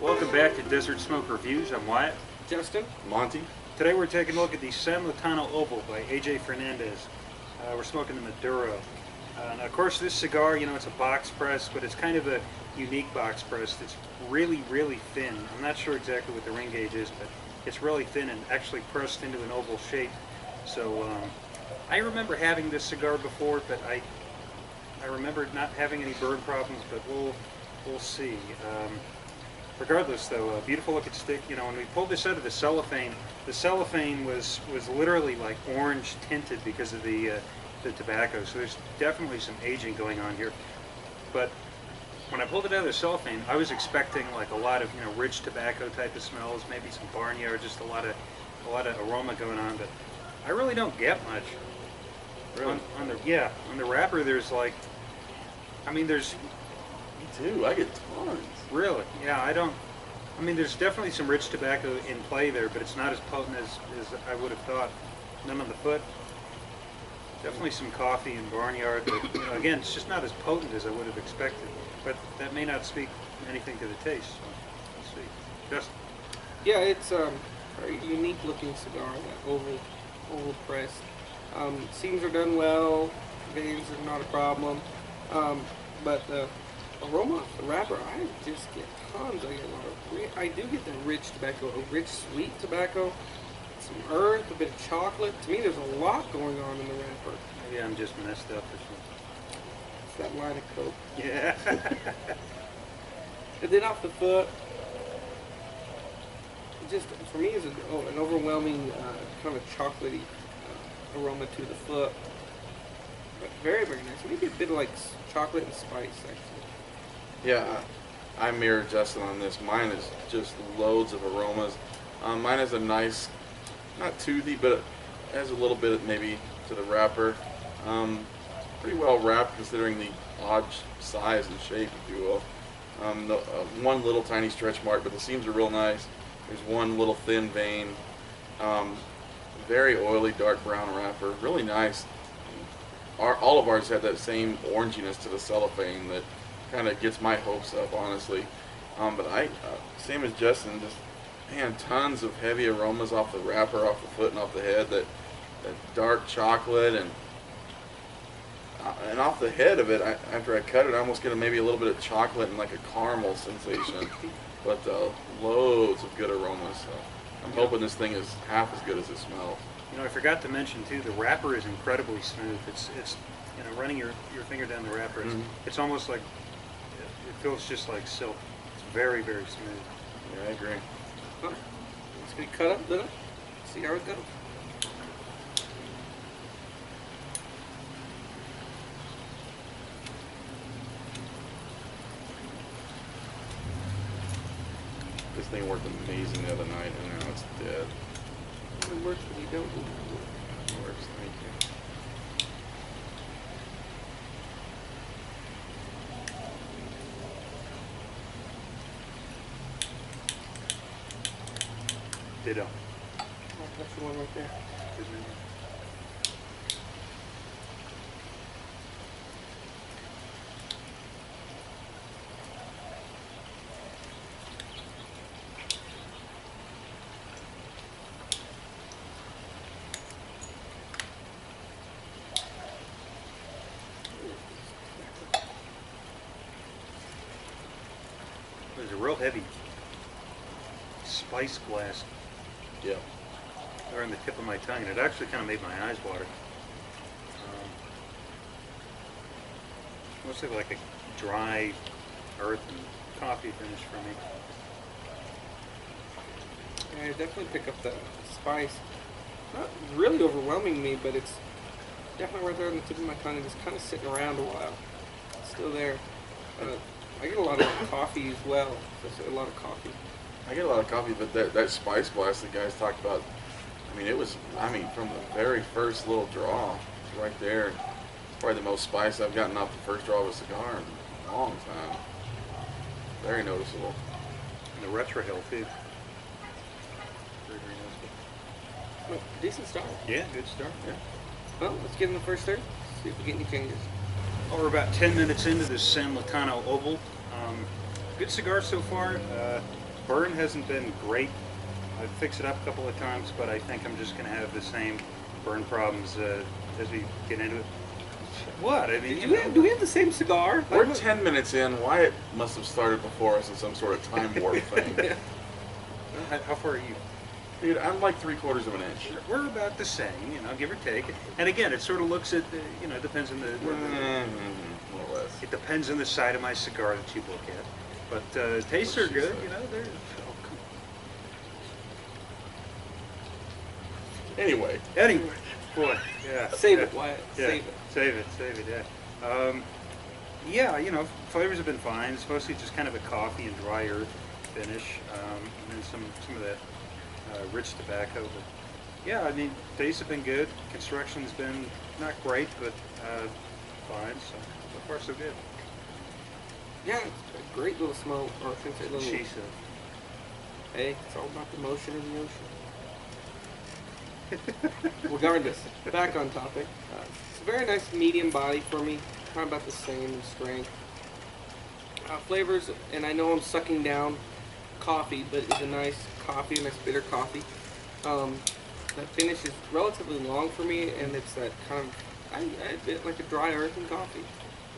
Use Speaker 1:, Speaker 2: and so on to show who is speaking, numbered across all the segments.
Speaker 1: Welcome back to Desert Smoke Reviews. I'm Wyatt.
Speaker 2: Justin.
Speaker 3: Monty.
Speaker 1: Today we're taking a look at the San Lotano Oval by AJ Fernandez. We're smoking the Maduro. Now of course this cigar, it's a box press, but it's kind of a unique box press. It's really, really thin. I'm not sure exactly what the ring gauge is, but it's really thin and actually pressed into an oval shape. So I remember having this cigar before, but I remember not having any burn problems, but we'll see. Regardless, though, beautiful looking stick. When we pulled this out of the cellophane was literally like orange tinted because of the tobacco. So there's definitely some aging going on here. But when I pulled it out of the cellophane, I was expecting like a lot of rich tobacco type of smells, maybe some barnyard, just a lot of aroma going on. But I really don't get much.
Speaker 3: Really?
Speaker 1: On the wrapper, there's like, there's.
Speaker 3: Me too. I get tons.
Speaker 1: Really? Yeah, there's definitely some rich tobacco in play there, but it's not as potent as I would have thought. None on the foot. Definitely some coffee and barnyard, but again, it's just not as potent as I would have expected. But that may not speak anything to the taste. So let's see. Justin.
Speaker 2: Yeah, it's a very unique looking cigar, that oval press. Seams are done well, veins are not a problem, but the aroma off the wrapper, I just get tons. I get a lot of, I do get the rich tobacco, a rich sweet tobacco, some earth, a bit of chocolate. To me, there's a lot going on in the wrapper.
Speaker 1: Maybe I'm just messed up or something.
Speaker 2: It's that line of coke.
Speaker 1: Yeah.
Speaker 2: And then off the foot, just for me, is an overwhelming kind of chocolatey aroma to the foot. But very, very nice. Maybe a bit of like chocolate and spice, actually.
Speaker 3: Yeah, I mirror Justin on this. Mine is just loads of aromas. Mine is a nice, not toothy, but it has a little bit maybe to the wrapper. Pretty well wrapped considering the odd size and shape, if you will. One little tiny stretch mark, but the seams are real nice. There's one little thin vein. Very oily, dark brown wrapper. Really nice. All of ours had that same oranginess to the cellophane that kind of gets my hopes up, honestly. But same as Justin, just man, tons of heavy aromas off the wrapper, off the foot, and off the head. That dark chocolate and off the head of it. After I cut it, I almost get maybe a little bit of chocolate and like a caramel sensation. But loads of good aromas. So I'm hoping this thing is half as good as it smells.
Speaker 1: I forgot to mention too, the wrapper is incredibly smooth. It's running your finger down the wrapper. It's almost like it feels just like silk. It's very, very smooth.
Speaker 3: Yeah, I agree.
Speaker 2: Huh. It's going to cut up, then see how it goes.
Speaker 3: This thing worked amazing the other night, and now it's dead.
Speaker 2: It works when you don't do it.
Speaker 3: It works, thank you.
Speaker 1: Ditto.
Speaker 2: Oh, that's the one right there.
Speaker 1: There's a real heavy spice blast
Speaker 3: Yeah.
Speaker 1: there on the tip of my tongue, and it actually kind of made my eyes water. Mostly like a dry earth and coffee finish for me.
Speaker 2: Yeah, I definitely pick up the spice. Not really overwhelming me, but it's definitely right there on the tip of my tongue and just kind of sitting around a while. It's still there. I get a lot of coffee as well. A lot of coffee.
Speaker 3: I get a lot of coffee, but that spice blast the guys talked about, it was, from the very first little draw, right there. It's probably the most spice I've gotten off the first draw of a cigar in a long time. Very noticeable.
Speaker 1: And the retrohale too. Very, very noticeable.
Speaker 2: Well, decent start.
Speaker 1: Yeah, good start. Yeah.
Speaker 2: Well, let's get in the first third. See if we get any changes.
Speaker 1: Well, we're about 10 minutes into this San Lotano Oval. Good cigar so far. burn hasn't been great. I've fixed it up a couple of times, but I think I'm just going to have the same burn problems as we get into it. What? I mean,
Speaker 2: Do we have the same cigar?
Speaker 3: We're 10 minutes in. Wyatt must have started before us in some sort of time warp thing.
Speaker 2: Yeah.
Speaker 1: How far are you?
Speaker 3: Dude, I'm like 3/4 of an inch.
Speaker 1: We're about the same, give or take. And again, it sort of looks at, it depends on
Speaker 3: More or less.
Speaker 1: it depends on the side of my cigar that you look at. But tastes are good, they're.
Speaker 3: Anyway.
Speaker 1: Anyway, boy, yeah.
Speaker 2: Save
Speaker 1: yeah,
Speaker 2: it, Wyatt.
Speaker 1: Yeah,
Speaker 2: Save it.
Speaker 1: save it, yeah. Yeah, flavors have been fine. It's mostly just kind of a coffee and dry earth finish, and then some of that rich tobacco. But yeah, I mean, tastes have been good. Construction's been not great, but fine. So far so good.
Speaker 2: Yeah, it's a great little smoke, or I should say little.
Speaker 1: She said.
Speaker 2: Hey, it's all about the motion of the ocean. Regardless, back on topic. It's a very nice medium body for me, kind of about the same in strength. Flavors, and I know I'm sucking down coffee, but it's a nice coffee, a nice bitter coffee. That finish is relatively long for me, and it's that kind of, a bit like a dry earthen coffee.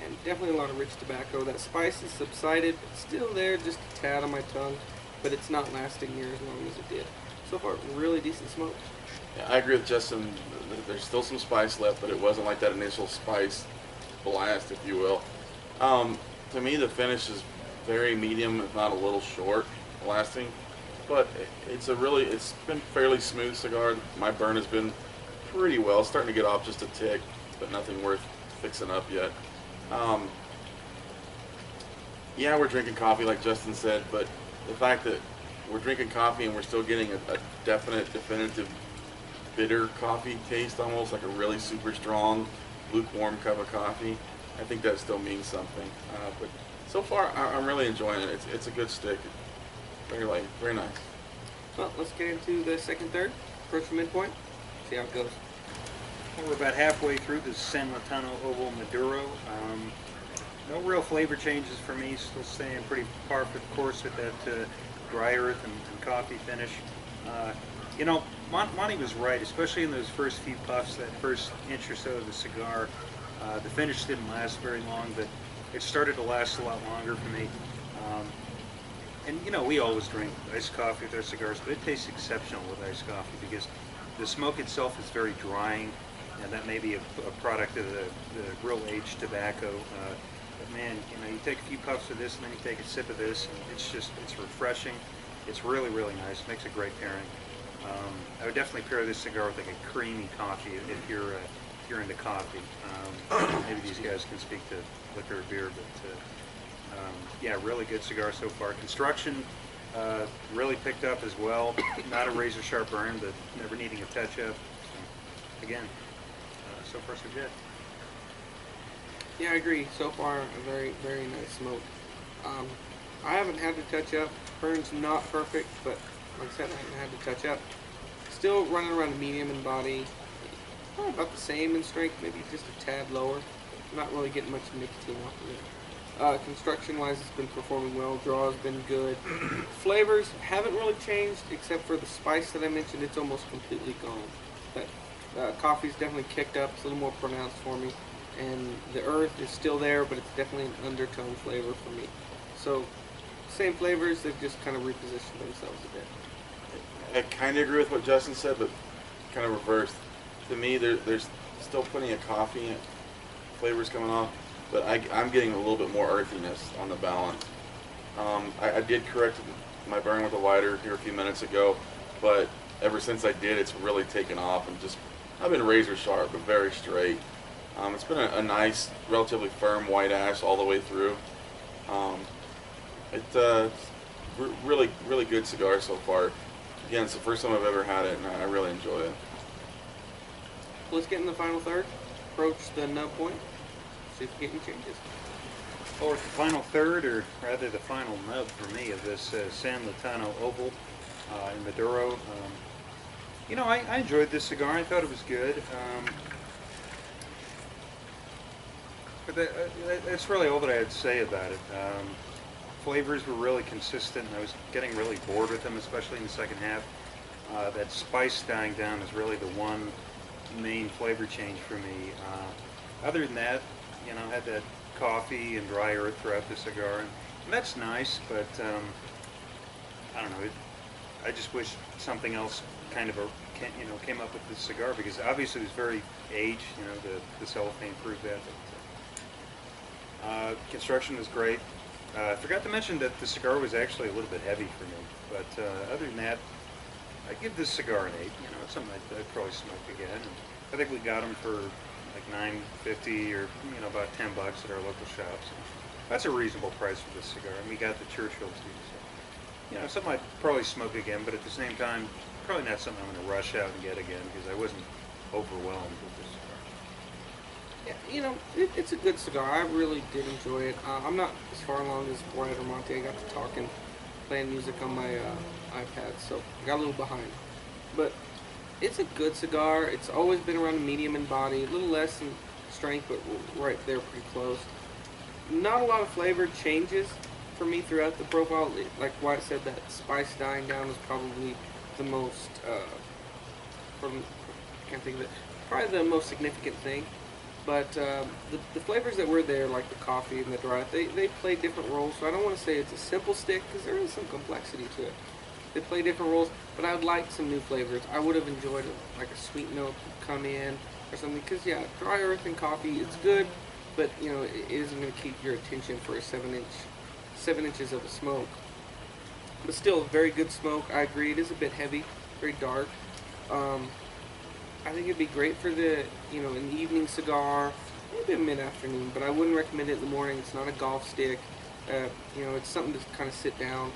Speaker 2: And definitely a lot of rich tobacco. That spice has subsided, it's still there, just a tad on my tongue, but it's not lasting near as long as it did. So far, really decent smoke.
Speaker 3: Yeah, I agree with Justin. There's still some spice left, but it wasn't like that initial spice blast, if you will. To me, the finish is very medium, if not a little short lasting. But it's been fairly smooth cigar. My burn has been pretty well. It's starting to get off just a tick, but nothing worth fixing up yet. Yeah, we're drinking coffee like Justin said, but the fact that we're drinking coffee and we're still getting a definitive bitter coffee taste, almost like a really super strong, lukewarm cup of coffee, I think that still means something. But so far, I'm really enjoying it. It's a good stick. Very light, very nice.
Speaker 2: Well, let's get into the second, third, approach the midpoint, see how it goes.
Speaker 1: Well, we're about halfway through the San Lotano Oval Maduro. No real flavor changes for me. Still staying pretty par for the course with that dry earth and coffee finish. Monty was right, especially in those first few puffs, that first inch or so of the cigar. The finish didn't last very long, but it started to last a lot longer for me. And we always drink iced coffee with our cigars, but it tastes exceptional with iced coffee because the smoke itself is very drying, and that may be a product of the real aged tobacco. But man, you take a few puffs of this and then you take a sip of this, and it's refreshing. It's really, really nice. Makes a great pairing. I would definitely pair this cigar with like a creamy coffee if you're into coffee. Maybe these guys can speak to liquor or beer, but yeah, really good cigar so far. Construction really picked up as well. Not a razor sharp burn, but never needing a touch up. So, again, so far so good.
Speaker 2: Yeah, I agree. So far, a very, very nice smoke. I haven't had to touch up. Burn's not perfect, but like I said, I haven't had to touch up. Still running around medium in body. Probably about the same in strength, maybe just a tad lower. Not really getting much nicotine off of it. Construction-wise, it's been performing well. Draw's been good. Flavors haven't really changed, except for the spice that I mentioned. It's almost completely gone. But coffee's definitely kicked up. It's a little more pronounced for me. And the earth is still there, but it's definitely an undertone flavor for me. So, same flavors, they've just kind of repositioned themselves a bit.
Speaker 3: I kind of agree with what Justin said, but kind of reversed. To me, there's still plenty of coffee flavors coming off, but I'm getting a little bit more earthiness on the balance. I did correct my burn with a lighter here a few minutes ago, but ever since I did, it's really taken off and I've been razor sharp, but very straight. It's been a nice, relatively firm white ash all the way through. It's really, really good cigar so far. Again, it's the first time I've ever had it, and I really enjoy it.
Speaker 2: Let's get in the final third. Approach the nub point. See if we get any changes.
Speaker 1: Or the final third, or rather the final nub for me of this San Lotano Oval in Maduro. I enjoyed this cigar. I thought it was good. But that's really all that I had to say about it. flavors were really consistent, and I was getting really bored with them, especially in the second half. That spice dying down is really the one main flavor change for me. Other than that, you know, I had that coffee and dry earth throughout the cigar, and that's nice, but I don't know. I just wish something else kind of came up with this cigar, because obviously it was very aged. You know, the cellophane proved that. But, construction was great. I forgot to mention that the cigar was actually a little bit heavy for me, but other than that, I give this cigar an 8. You know, it's something I'd probably smoke again. And I think we got them for like $9.50 or about $10 at our local shops. And that's a reasonable price for this cigar, and we got the Churchill too. So, something I'd probably smoke again, but at the same time, probably not something I'm going to rush out and get again, because I wasn't overwhelmed with this cigar.
Speaker 2: Yeah, it's a good cigar. I really did enjoy it. I'm not as far along as Wyatt or Monty. I got to talking, playing music on my iPad, so I got a little behind. But it's a good cigar. It's always been around a medium in body, a little less in strength, but right there, pretty close. Not a lot of flavor changes for me throughout the profile. Like Wyatt said, that spice dying down is probably the most, can't think of it, probably the most significant thing. But the flavors that were there, like the coffee and the dry, they play different roles. So I don't want to say it's a simple stick, because there is some complexity to it. They play different roles, but I would like some new flavors. I would have enjoyed like a sweet note to come in or something, because yeah, dry earth and coffee, it's good, but it isn't going to keep your attention for a 7 inches of a smoke. But still, very good smoke. I agree, it is a bit heavy, very dark. I think it'd be great for an evening cigar, maybe a mid-afternoon, but I wouldn't recommend it in the morning. It's not a golf stick. It's something to kind of sit down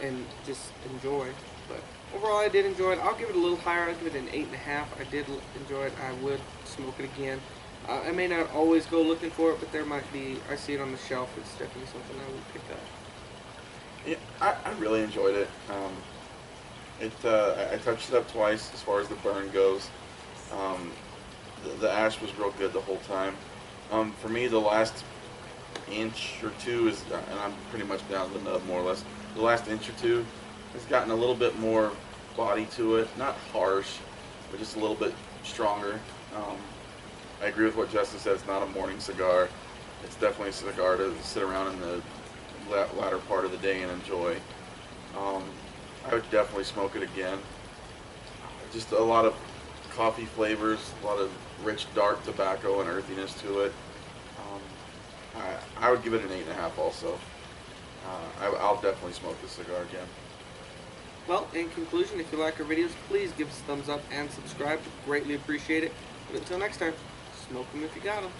Speaker 2: and just enjoy. But overall, I did enjoy it. I'll give it a little higher. I'll give it an 8.5. I did enjoy it. I would smoke it again. I may not always go looking for it, but there might be. I see it on the shelf. It's definitely something I would pick up.
Speaker 3: Yeah, I really enjoyed it. I touched it up twice as far as the burn goes. The ash was real good the whole time. For me, the last inch or two is, and I'm pretty much down to the nub more or less, the last inch or two has gotten a little bit more body to it. Not harsh, but just a little bit stronger. I agree with what Justin said. It's not a morning cigar. It's definitely a cigar to sit around in the latter part of the day and enjoy. I would definitely smoke it again. Just a lot of coffee flavors, a lot of rich dark tobacco and earthiness to it. I would give it an 8.5 also. I'll definitely smoke this cigar again.
Speaker 2: Well, in conclusion, if you like our videos, please give us a thumbs up and subscribe. Greatly appreciate it. But until next time, smoke them if you got them.